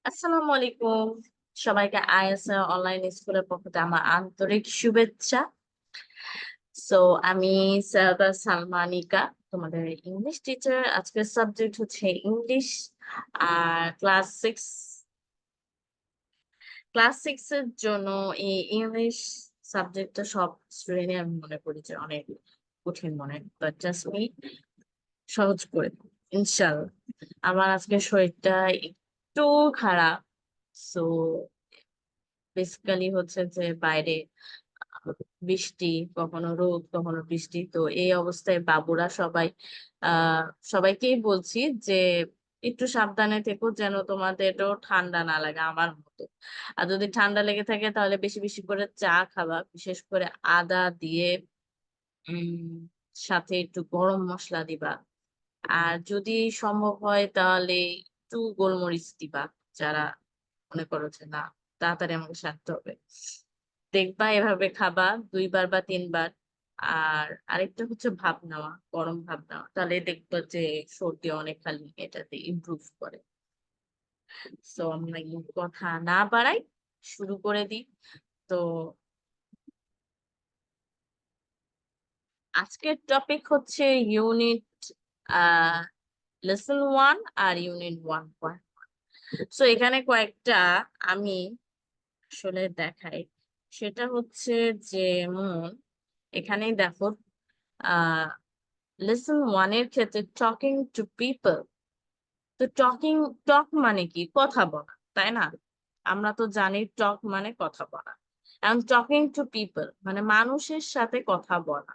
আসসালামু আলাইকুম। সবাইকে আইএসএ অনলাইন স্কুলের পক্ষ থেকে আমার আন্তরিক শুভেচ্ছা। সো আমি সৈয়দা সালমানিকা, তোমাদের ইংলিশ টিচার। আজকের সাবজেক্ট হচ্ছে ইংলিশ। আর ক্লাস সিক্স এর জন্য এই ইংলিশ সাবজেক্টটা সব স্টুডেন্টই আমি মনে করি যে অনেক কঠিন মনে, বাট জাস্ট মি সহজ করে দিই, ইনশাল্লাহ। আমার আজকে শরীরটা একটু খারাপ। সো বেসিক্যালি হচ্ছে যে বাইরে বৃষ্টি, কখনো রোদ কখনো বৃষ্টি, তো এই অবস্থায় বাবুরা সবাই আহ সবাইকেই বলছি যে একটু সাবধানে থেকো, যেন তোমাদেরও ঠান্ডা না লাগে আমার মতো। আর যদি ঠান্ডা লেগে থাকে তাহলে বেশি বেশি করে চা খাবা, বিশেষ করে আদা দিয়ে। উম সাথে একটু গরম মশলা দিবা। আর যদি সম্ভব হয় তাহলে একটু গোলমরিচ দিবা, যারা মনে করো যে না, তাড়াতাড়ি আমাকে সারতে হবে। দেখবা এভাবে খাবা 2 বার বা 3 বার। আর আরেকটা হচ্ছে ভাপ নেওয়া, গরম ভাপ নেওয়া, তাহলে দেখবা যে সর্দি অনেক খালি এটাতে ইমপ্রুভ করে। সো আমরা কথা না বাড়াই, শুরু করে দিই। তো আজকের টপিক হচ্ছে ইউনিট আহ লেসন 1 আর ইউনিট 1 সো এখানে কয়েকটা আমি আসলে দেখাই। সেটা হচ্ছে যেমন এখানেই দেখো, আহ লেসন 1 এর ক্ষেত্রে টকিং টু পিপল। তো টক মানে কি? কথা বলা, তাই না? আমরা তো জানি টক মানে কথা বলা। এখন টকিং টু পিপল মানে মানুষের সাথে কথা বলা।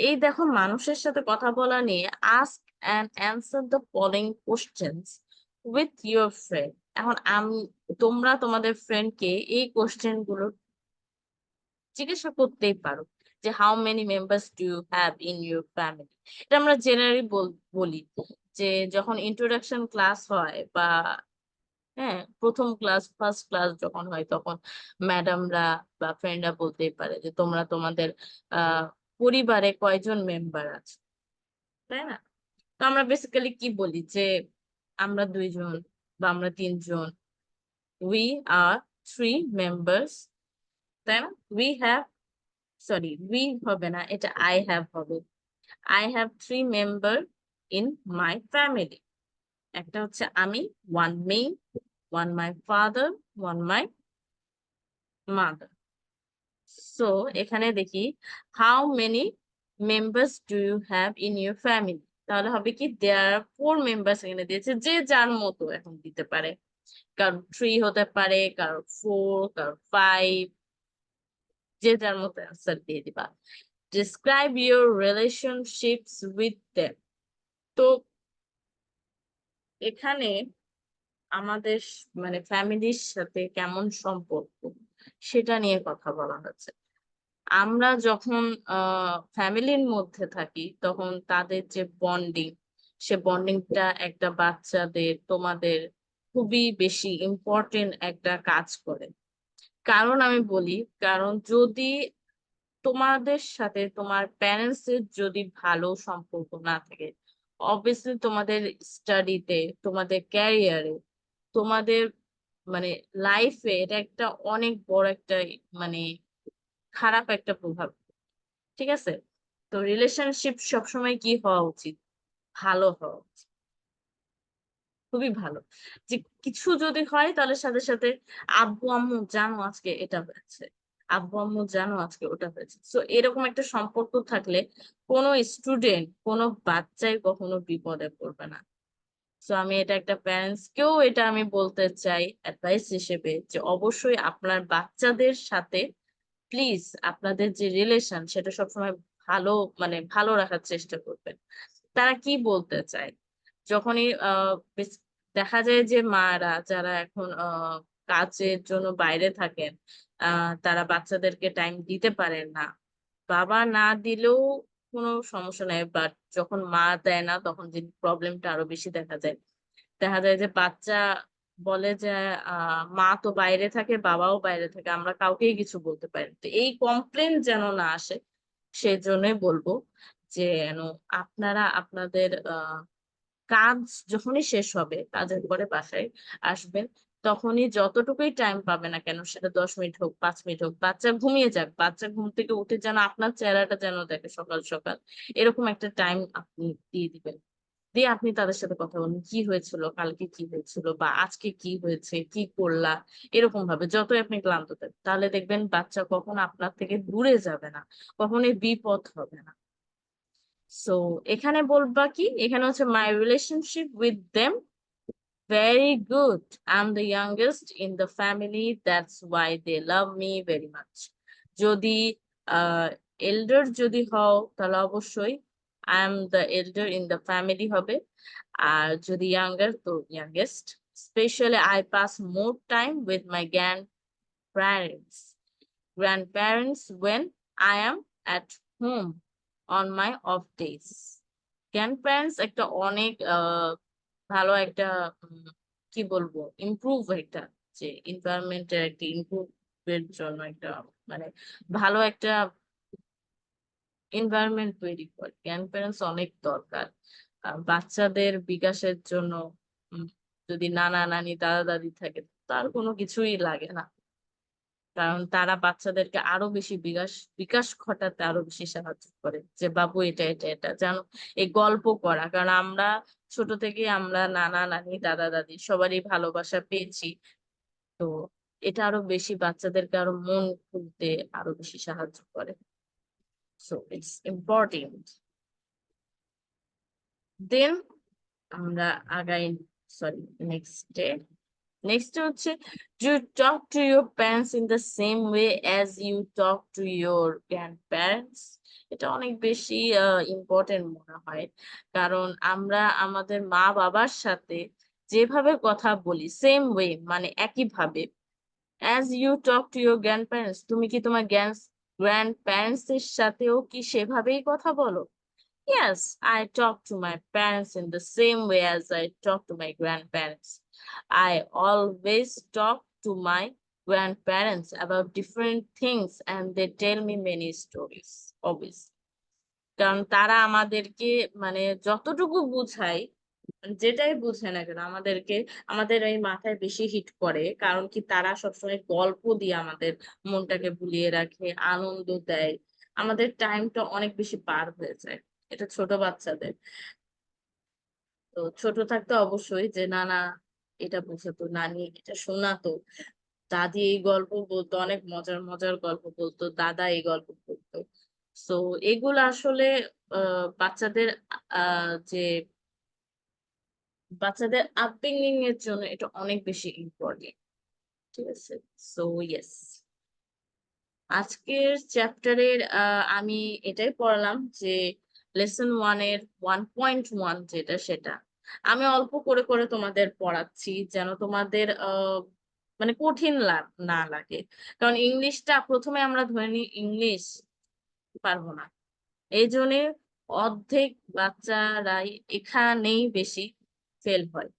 এই দেখো, মানুষের সাথে কথা বলা নিয়ে ask and answer the following questions with your friend. এখন তোমরা তোমাদের ফ্রেন্ডকে এই কোশ্চেন গুলো জিজ্ঞাসা করতেই পারো, যে how many members do you have in your family. এটা আমরা জেনারেলি বলি, যে যখন ইন্ট্রোডাকশন ক্লাস হয় বা হ্যাঁ প্রথম ক্লাস ফার্স্ট ক্লাস যখন হয়, তখন ম্যাডামরা বা ফ্রেন্ডরা বলতেই পারে যে তোমরা তোমাদের আহ পরিবারে কয়জন মেম্বার আছে, তাই না? তো আমরা বেসিক্যালি কি বলি যে আমরা 2 জন বা আমরা 3 জন। উই আর 3 মেম্বার্স, তাই না? উই হ্যাভ, সরি উই হবে না, এটা আই হ্যাভ হবে। I have 3 member in my family. একটা হচ্ছে আমি, one me, one my father, one my mother. So এখানে দেখি, how many members do you have in your family. তাহলে হবে কি, দেয়ার আর 4 মেম্বার্স এখানে দিয়েছে, যে যার মতো এখন দিতে পারে। কারো 3 হতে পারে, কারো 4, কারো 5, যে যার মতো অ্যান্সার দিয়ে দিবা। Describe your relationships with them. তো এখানে আমাদের মানে ফ্যামিলির সাথে কেমন সম্পর্ক, সেটা নিয়ে কথা বলা হচ্ছে। আমরা যখন ফ্যামিলির মধ্যে থাকি তখন তাদের যে বন্ডিং, সে বন্ডিংটা একটা বাচ্চাদের, তোমাদের খুবই বেশি ইম্পর্টেন্ট একটা কাজ করে। কারণ আমি বলি, কারণ যদি তোমাদের সাথে তোমার প্যারেন্টস এর যদি ভালো সম্পর্ক না থাকে, অবভিয়াসলি তোমাদের স্টাডিতে, তোমাদের ক্যারিয়ারে, তোমাদের মানে লাইফে এটা একটা অনেক বড় একটা মানে খারাপ একটা প্রভাব। ঠিক আছে? তো রিলেশনশিপ সবসময় কি হওয়া উচিত? ভালো হওয়া উচিত, খুবই ভালো। যে কিছু যদি হয় তাহলে সাথে সাথে আব্বু আম্মু জানো আজকে এটা হয়েছে, আব্বু আম্মু জানো আজকে ওটা হয়েছে। তো এরকম একটা সম্পর্ক থাকলে কোনো স্টুডেন্ট, কোনো বাচ্চাই কখনো বিপদে পড়বে না। তো আমি এটা একটা প্যারেন্টস কেও এটা আমি বলতে চাই অ্যাডভাইস হিসেবে, যে অবশ্যই আপনার বাচ্চাদের সাথে প্লিজ আপনাদের যে রিলেশন সেটা সবসময় ভালো, মানে ভালো রাখার চেষ্টা করবেন। তারা কি বলতে চায়, যখনই দেখা যায় যে মারা যারা এখন কাজের জন্য বাইরে থাকেন, তারা বাচ্চাদেরকে টাইম দিতে পারেন না। বাবা না দিলেও কোনো সমস্যা নাই, বাট যখন মা দেয় না তখন যে প্রবলেমটা আরো বেশি দেখা যায়। দেখা যায় যে বাচ্চা বলে যে মা তো বাইরে থাকে, বাবাও বাইরে থাকে, আমরা কাউকেই কিছু বলতে পারি না। তো এই কমপ্লেন যেন না আসে, সেজন্যই বলবো যে যেন আপনারা আপনাদের কাজ যখনই শেষ হবে, কাজের পরে বাসায় আসবেন, তখনই যতটুকুই টাইম পাবে না কেন, সেটা 10 মিনিট হোক, 5 মিনিট হোক, বাচ্চা ঘুমিয়ে যাক, বাচ্চা ঘুম থেকে উঠে যেন আপনার চেহারাটা যেন দেখে সকাল সকাল, এরকম একটা টাইম আপনি দিয়ে দিবেন। দিয়ে আপনি তাদের সাথে কথা বলুন, কি হয়েছিল কালকে, কি হয়েছিল, বা আজকে কি হয়েছে, কি করলা, এরকম ভাবে যতই আপনি ক্লান্ত থাকেন, তাহলে দেখবেন বাচ্চা কখনো আপনার থেকে দূরে যাবে না, কখনোই বিপদ হবে না। সো এখানে বলবা কি, এখানে হচ্ছে my relationship with them very good. I'm the youngest in the family. That's why they love me very much. যদি এল্ডার যদি হও তাহলে অবশ্যই I am the elder in the family হবে। আর যদি ইয়াঙ্গার তো youngest. Especially I pass more time with my grandparents when I am at home on my off days. Grandparents একটা অনেক ভালো একটা কি বলবো ইমপ্রুভ একটা, যে এনভায়রনমেন্টের একটা ইমপ্রুভের জন্য একটা মানে ভালো একটা এনভায়রনমেন্ট তৈরি করে। গ্র্যান্ড প্যারেন্টস অনেক দরকার বাচ্চাদের বিকাশের জন্য। উম, যদি নানা নানি দাদা দাদি থাকে তার কোনো কিছুই লাগে না, কারণ তারা বাচ্চাদেরকে আরো বেশি বিকাশ বিকাশ ঘটাতে আরো বেশি সাহায্য করে, যে বাবু এটা এটা এটা জানো, এই গল্প করা। কারণ আমরা ছোট থেকে আমরা নানা নানি দাদা দাদি সবারই ভালোবাসা পেয়েছি, তো এটা আরো বেশি বাচ্চাদেরকে আরো মন খুলতে আরো বেশি সাহায্য করে। So it's important. দেন আমরা আগাই, সরি, নেক্সট হচ্ছে, you talk to your parents in the same way as you talk to your grandparents. এটা অনেক বেশি ইম্পর্টেন্ট মনে হয়, কারণ আমরা আমাদের মা বাবার সাথে যেভাবে কথা বলি, সেম ওয়ে মানে একইভাবে, as you talk to your grandparents, তুমি কি তোমার গ্র্যান্ড প্যারেন্টস এর সাথেও কি সেভাবেই কথা বলো? Yes, I talk to my parents in the same way as I talk to my grandparents. I always talk to my grandparents about different things and they tell me many stories, always. কারণ তারা আমাদেরকে মানে যতটুকু বুঝায়, যেটাই বুঝে না কেন আমাদেরকে, আমাদের এই মাথায় বেশি হিট করে, কারণ কি তারা সবসময় গল্প দিয়ে আমাদের মনটাকে ভুলিয়ে রাখে, আনন্দ দেয়, আমাদের টাইমটা অনেক বেশি পার হয়ে যায়। এটা ছোট বাচ্চাদের, তো ছোট থাকতে অবশ্যই যে নানা এটা বুঝাতো, নানি এটা শোনাতো, দাদি এই গল্প বলতো, অনেক মজার মজার গল্প বলতো, দাদা এই গল্প বলতো। তো এগুলো আসলে বাচ্চাদের যে বাচ্চাদের আপব্রিঙ্গিং এর জন্য এটা অনেক বেশি ইম্পর্টেন্ট। ঠিক আছে। সো ইয়েস, আজকের চ্যাপ্টারের আমি এটাই পড়লাম যে লেসন 1 এর 1.1 যেটা, সেটা আমি অল্প করে করে তোমাদের পড়াচ্ছি, যেন তোমাদের মানে কঠিন না লাগে। কারণ ইংলিশটা প্রথমে আমরা ধরে নিই ইংলিশ পারবো না, এই জন্য অর্ধেক বাচ্চারাই এখানেই বেশি ফেল হয়,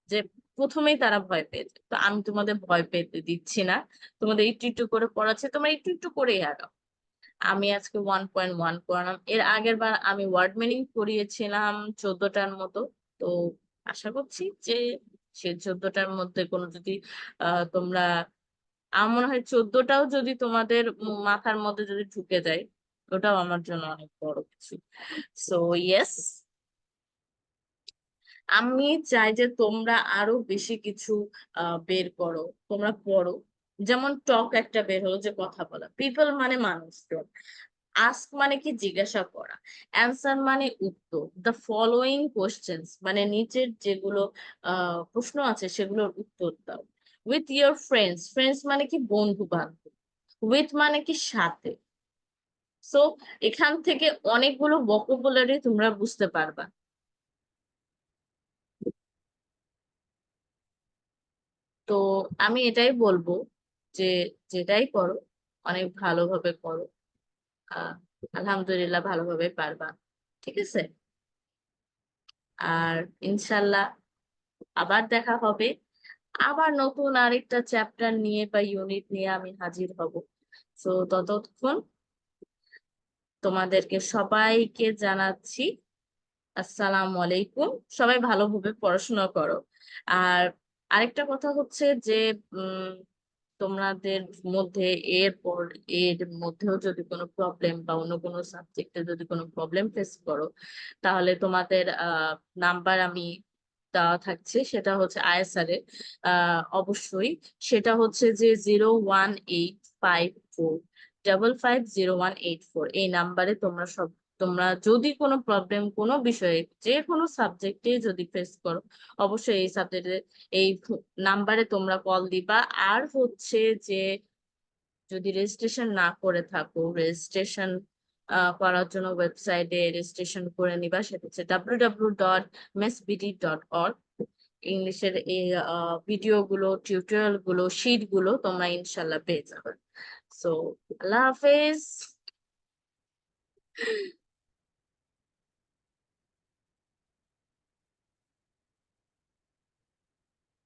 যে প্রথমেই তারা ভয় পেয়ে যায়। তো আমি তোমাদের ভয় পেতে দিচ্ছি না, তোমাদের একটু একটু করে পড়াচ্ছে, তোমরা একটু একটু করেই আগাও। আমি আজকে 1.1 করালাম, এর আগের বার আমি ওয়ার্ড মিনিং করিয়েছিলাম 14টার মতো। তো আশা করছি যে সে 14টার মধ্যে কোনো যদি তোমরা, আমার মনে হয় 14টাও যদি তোমাদের মাথার মধ্যে যদি ঢুকে যায়, ওটাও আমার জন্য অনেক বড় কিছু। সো ইয়েস, আমি চাই যে তোমরা আরো বেশি কিছু বের করো, তোমরা পড়ো। যেমন টক একটা বের হলো, যে কথা বলা, পিপল মানে মানুষজন, আস্ক মানে কি জিজ্ঞাসা করা, অ্যান্সার মানে উত্তর, দ্য ফলোয়িং কোশ্চেন্স মানে নিচের যেগুলো প্রশ্ন আছে সেগুলোর উত্তর দাও, উইথ ইয়োর ফ্রেন্ডস, ফ্রেন্ডস মানে কি বন্ধু বান্ধব, উইথ মানে কি সাথে। সো এখান থেকে অনেকগুলো ভোকাবুলারি তোমরা বুঝতে পারবা। তো আমি এটাই বলবো যে যেটাই করো অনেক ভালোভাবে করো, আহ আলহামদুলিল্লাহ ভালোভাবে পারবা। ঠিক আছে। আর ইনশাল্লাহ আবার দেখা হবে, আবার নতুন আরেকটা চ্যাপ্টার নিয়ে বা ইউনিট নিয়ে আমি হাজির হব। তো ততক্ষণ তোমাদেরকে সবাইকে জানাচ্ছি আসসালামু আলাইকুম। সবাই ভালোভাবে পড়াশোনা করো। আর আরেকটা কথা হচ্ছে যে তোমাদের মধ্যে এর মধ্যেও যদি কোনো প্রবলেম বা অন্য কোনো সাবজেক্টে যদি কোনো প্রবলেম ফেস করো, তাহলে তোমাদের নাম্বার আমি দেওয়া থাকছে, সেটা হচ্ছে আইএসআর এর। অবশ্যই সেটা হচ্ছে যে 01854 550 184, এই নাম্বারে তোমরা যদি কোনো প্রবলেম কোনো বিষয়ে যে কোনো সাবজেক্টে যদি ফেস করো, অবশ্যই এই সাবজেক্টে এই নাম্বারে তোমরা কল দিবা। আর হচ্ছে যে যদি রেজিস্ট্রেশন না করে থাকো, রেজিস্ট্রেশন করার জন্য ওয়েবসাইটে রেজিস্ট্রেশন করে নিবা, সেটা হচ্ছে www.mesbd.org। ইংলিশের এই ভিডিও গুলো, টিউটোরিয়াল গুলো, শিট গুলো তোমরা ইনশাল্লাহ পেয়ে যাবে। সো আল্লাহ হাফেজ।